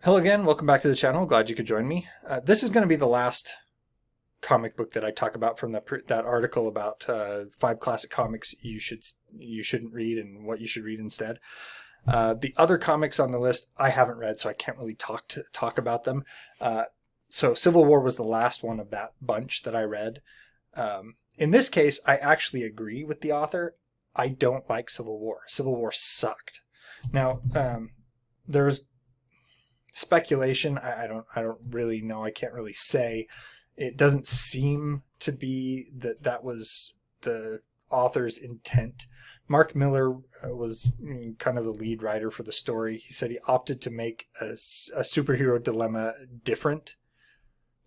Hello again, welcome back to the channel. Glad you could join me. This is going to be the last comic book that I talk about from that article about 5 classic comics you shouldn't read and what you should read instead. The other comics on the list I haven't read, so I can't really talk about them. So Civil War was the last one of that bunch that I read. In this case, I actually agree with the author. I don't like Civil War. Civil War sucked. Now, there's speculation. I don't really know. I can't really say. It doesn't seem to be that was the author's intent. Mark Millar was kind of the lead writer for the story. He said he opted to make a superhero dilemma different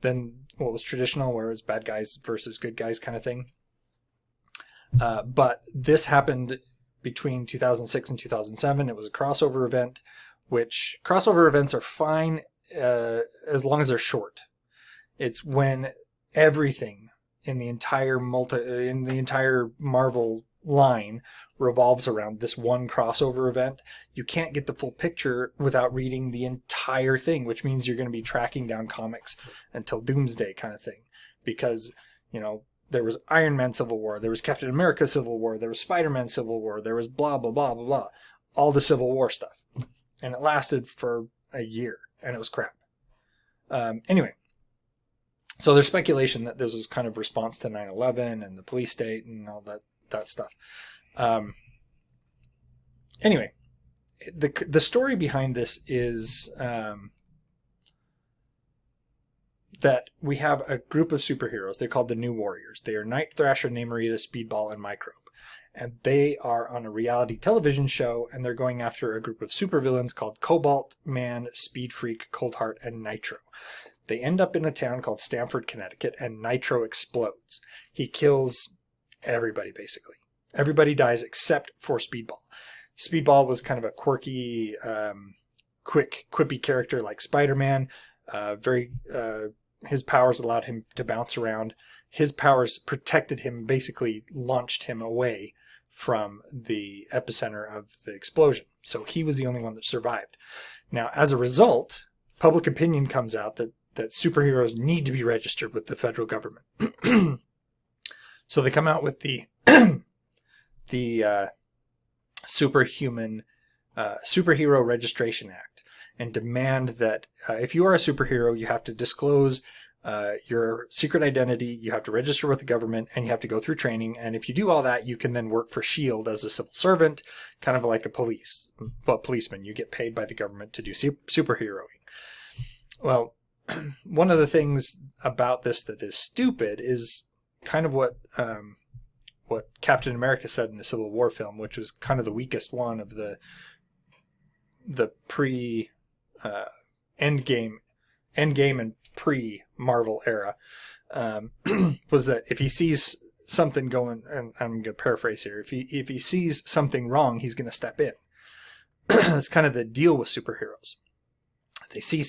than what was traditional, where it was bad guys versus good guys kind of thing. But this happened between 2006 and 2007. It was a crossover event, which crossover events are fine as long as they're short. It's when everything in the entire Marvel line revolves around this one crossover event. You can't get the full picture without reading the entire thing, which means you're going to be tracking down comics until Doomsday kind of thing. Because, there was Iron Man Civil War, there was Captain America Civil War, there was Spider-Man Civil War, there was blah, blah, blah, blah, blah. All the Civil War stuff. And it lasted for a year, and it was crap. Anyway, so there's speculation that this was kind of response to 9/11 and the police state and all that stuff. Anyway, the story behind this is that we have a group of superheroes. They're called the New Warriors. They are Night Thrasher, Namorita, Speedball, and Microbe. And they are on a reality television show, and they're going after a group of supervillains called Cobalt, Man, Speed Freak, Coldheart, and Nitro. They end up in a town called Stamford, Connecticut, and Nitro explodes. He kills everybody, basically. Everybody dies except for Speedball. Speedball was kind of a quirky, quick, quippy character like Spider-Man. His powers allowed him to bounce around. His powers protected him, basically launched him away from the epicenter of the explosion. So he was the only one that survived. Now, as a result, public opinion comes out that superheroes need to be registered with the federal government. So they come out with the Superhero Registration Act and demand that if you are a superhero, you have to disclose your secret identity, you have to register with the government, and you have to go through training. And if you do all that, you can then work for S.H.I.E.L.D. as a civil servant, kind of like a policeman. You get paid by the government to do superheroing. Well, one of the things about this that is stupid is kind of what Captain America said in the Civil War film, which was kind of the weakest one of the pre Endgame and pre-Marvel era, was that if he sees something going, and I'm going to paraphrase here, if he sees something wrong, he's going to step in. It's kind of the deal with superheroes. They see,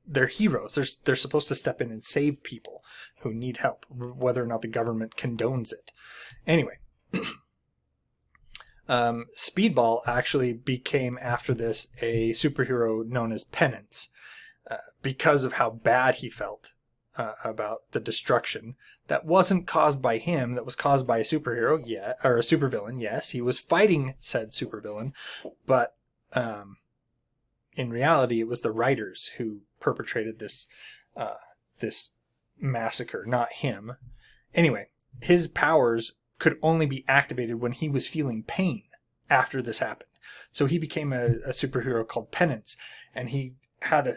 they're heroes. They're supposed to step in and save people who need help, whether or not the government condones it. Anyway, Speedball actually became, after this, a superhero known as Penance, because of how bad he felt about the destruction that wasn't caused by him, that was caused by a superhero, or a supervillain. Yes, he was fighting said supervillain, but in reality, it was the writers who perpetrated this massacre, not him. Anyway, his powers could only be activated when he was feeling pain after this happened. So he became a superhero called Penance, and he had a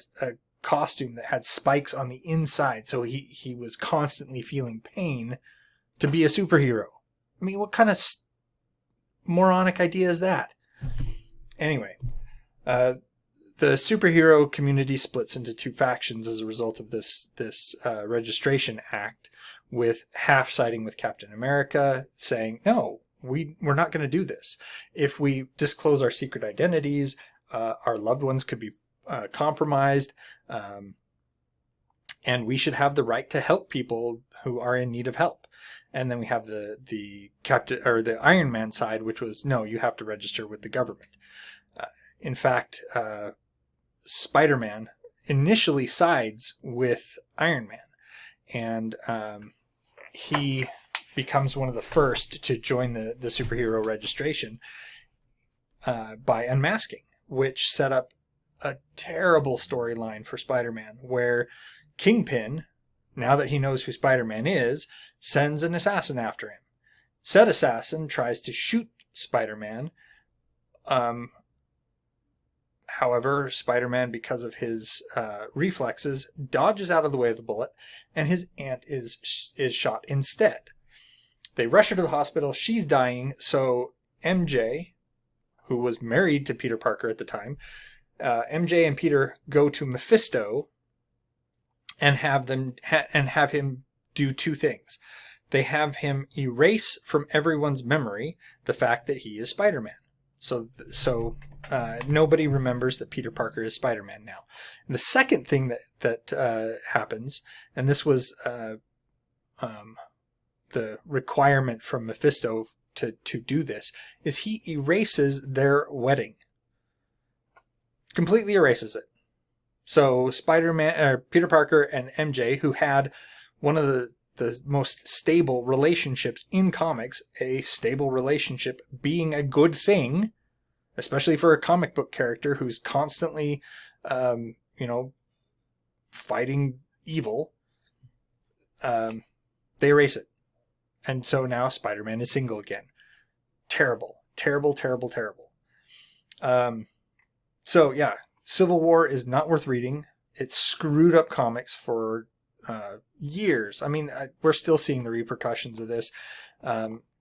costume that had spikes on the inside, so he was constantly feeling pain to be a superhero. I mean, what kind of moronic idea is that? Anyway, the superhero community splits into 2 factions as a result of this registration act, with half siding with Captain America, saying, no, we're not going to do this. If we disclose our secret identities, our loved ones could be compromised, and we should have the right to help people who are in need of help. And then we have the Captain, or the Iron Man side, which was, no, you have to register with the government. In fact, Spider-Man initially sides with Iron Man, and he becomes one of the first to join the superhero registration by unmasking, which set up a terrible storyline for Spider-Man, where Kingpin, now that he knows who Spider-Man is, sends an assassin after him. Said assassin tries to shoot Spider-Man. However, Spider-Man, because of his reflexes, dodges out of the way of the bullet, and his aunt is shot instead. They rush her to the hospital. She's dying, so MJ, who was married to Peter Parker at the time, MJ and Peter go to Mephisto and have him do two things. They have him erase from everyone's memory the fact that he is Spider-Man. So nobody remembers that Peter Parker is Spider-Man now. And the second thing that happens, and this was the requirement from Mephisto to do this, is he erases their wedding. Completely erases it. So Peter Parker and MJ, who had one of the most stable relationships in comics, a stable relationship being a good thing, especially for a comic book character who's constantly, fighting evil, they erase it. And so now Spider-Man is single again. Terrible, terrible, terrible, terrible. So yeah, Civil War is not worth reading. It screwed up comics for years. I mean, we're still seeing the repercussions of this.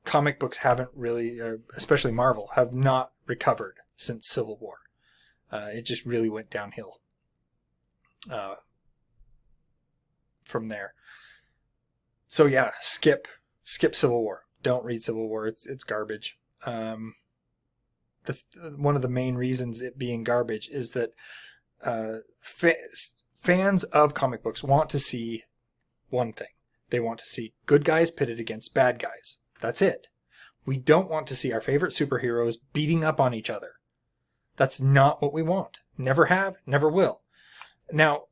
Comic books haven't really, especially Marvel, have not recovered since Civil War. It just really went downhill from there. So yeah, skip Civil War. Don't read Civil War. It's garbage. One of the main reasons it being garbage is that fans of comic books want to see one thing. They want to see good guys pitted against bad guys. That's it. We don't want to see our favorite superheroes beating up on each other. That's not what we want. Never have, never will. Now,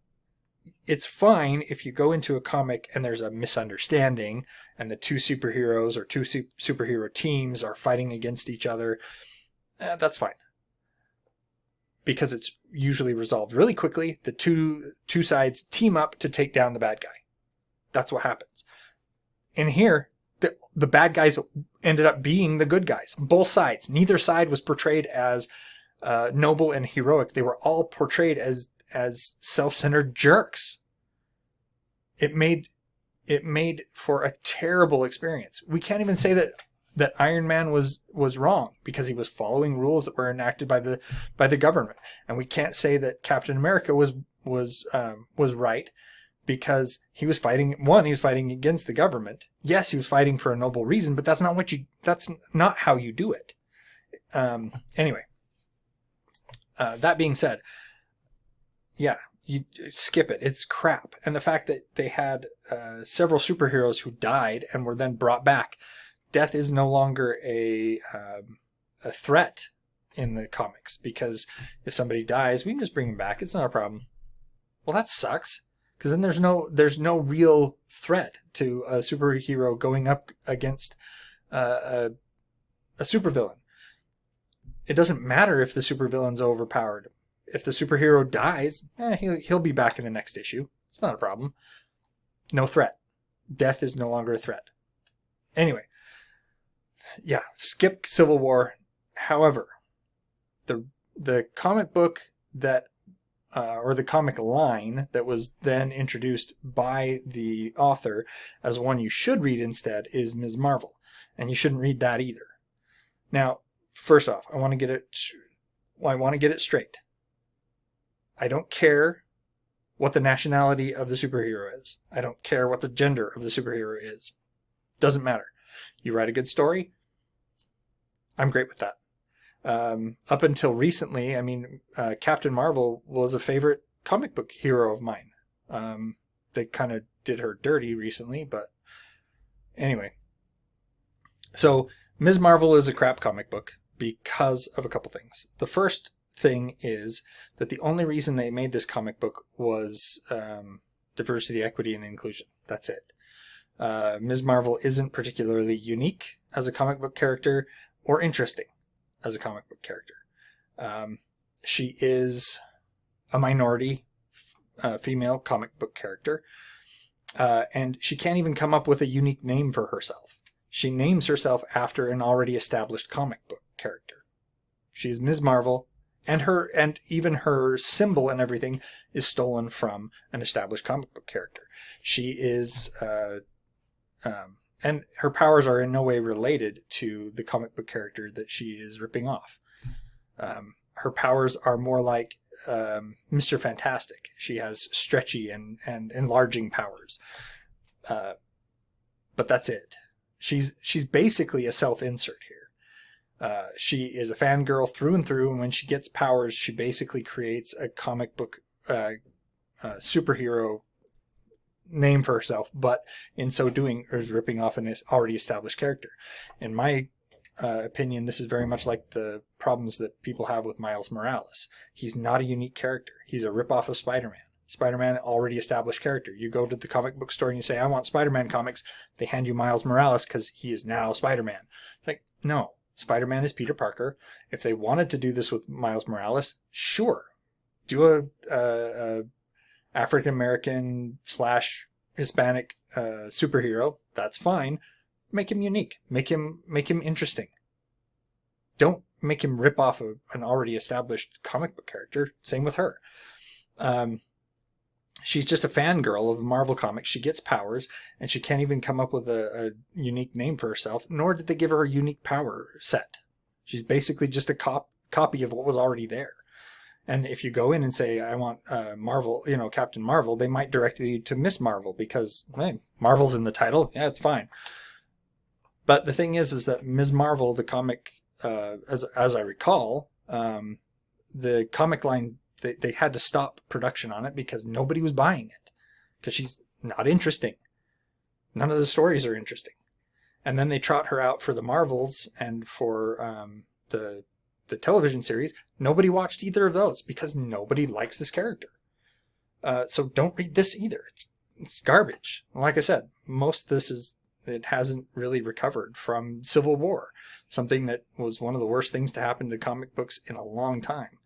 it's fine if you go into a comic and there's a misunderstanding and the two superheroes or two superhero teams are fighting against each other. That's fine. Because it's usually resolved really quickly. The two sides team up to take down the bad guy. That's what happens. In here, the bad guys ended up being the good guys. Both sides. Neither side was portrayed as noble and heroic. They were all portrayed as self-centered jerks. It made for a terrible experience. We can't even say that Iron Man was wrong because he was following rules that were enacted by the government, and we can't say that Captain America was right because he was fighting against the government. Yes, he was fighting for a noble reason, but that's not how you do it. Anyway, that being said, yeah, you skip it. It's crap. And the fact that they had several superheroes who died and were then brought back. Death is no longer a threat in the comics, because if somebody dies, we can just bring them back. It's not a problem. Well, that sucks, because then there's no real threat to a superhero going up against a supervillain. It doesn't matter if the supervillain's overpowered. If the superhero dies, he'll be back in the next issue. It's not a problem. No threat. Death is no longer a threat. Anyway, yeah, skip Civil War. However, the comic book that or the comic line that was then introduced by the author as one you should read instead is Ms. Marvel, and you shouldn't read that either. Now, first off, I want to get it straight. I don't care what the nationality of the superhero is. I don't care what the gender of the superhero is. Doesn't matter. You write a good story, I'm great with that. Up until recently, I mean, Captain Marvel was a favorite comic book hero of mine. They kind of did her dirty recently, but anyway. So, Ms. Marvel is a crap comic book because of a couple things. The first thing is that the only reason they made this comic book was diversity, equity, and inclusion. That's it. Ms. Marvel isn't particularly unique as a comic book character or interesting as a comic book character. She is a minority female comic book character, and she can't even come up with a unique name for herself. She names herself after an already established comic book character. She is Ms. Marvel, and even her symbol and everything is stolen from an established comic book character. She is, and her powers are in no way related to the comic book character that she is ripping off. Her powers are more like Mr. Fantastic. She has stretchy and enlarging powers. But that's it. She's basically a self-insert here. She is a fangirl through and through, and when she gets powers, she basically creates a comic book superhero name for herself, but in so doing is ripping off an already established character. In my opinion, this is very much like the problems that people have with Miles Morales. He's not a unique character. He's a ripoff of Spider-Man. Spider-Man, already established character. You go to the comic book store and you say, I want Spider-Man comics. They hand you Miles Morales because he is now Spider-Man. Like, no. Spider-Man is Peter Parker. If they wanted to do this with Miles Morales, sure. Do a African-American / Hispanic superhero. That's fine. Make him unique. Make him interesting. Don't make him rip off an already established comic book character. Same with her. She's just a fangirl of Marvel Comics. She gets powers, and she can't even come up with a unique name for herself, nor did they give her a unique power set. She's basically just a copy of what was already there. And if you go in and say, I want Marvel, Captain Marvel, they might direct you to Miss Marvel because, hey, Marvel's in the title. Yeah, it's fine. But the thing is that Ms. Marvel, the comic, as I recall, the comic line, they had to stop production on it because nobody was buying it because she's not interesting. None of the stories are interesting. And then they trot her out for the Marvels and for the television series. Nobody watched either of those because nobody likes this character. So don't read this either. It's garbage. Like I said, most of this it hasn't really recovered from Civil War, something that was one of the worst things to happen to comic books in a long time.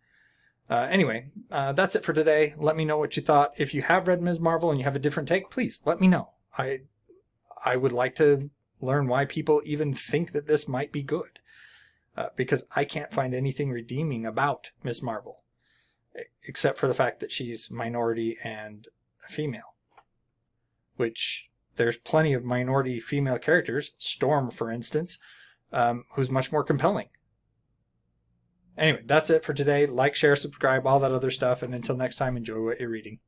Anyway, that's it for today. Let me know what you thought. If you have read Ms. Marvel and you have a different take, please let me know. I would like to learn why people even think that this might be good, because I can't find anything redeeming about Ms. Marvel, except for the fact that she's minority and female, which there's plenty of minority female characters, Storm, for instance, who's much more compelling. Anyway, that's it for today. Like, share, subscribe, all that other stuff. And until next time, enjoy what you're reading.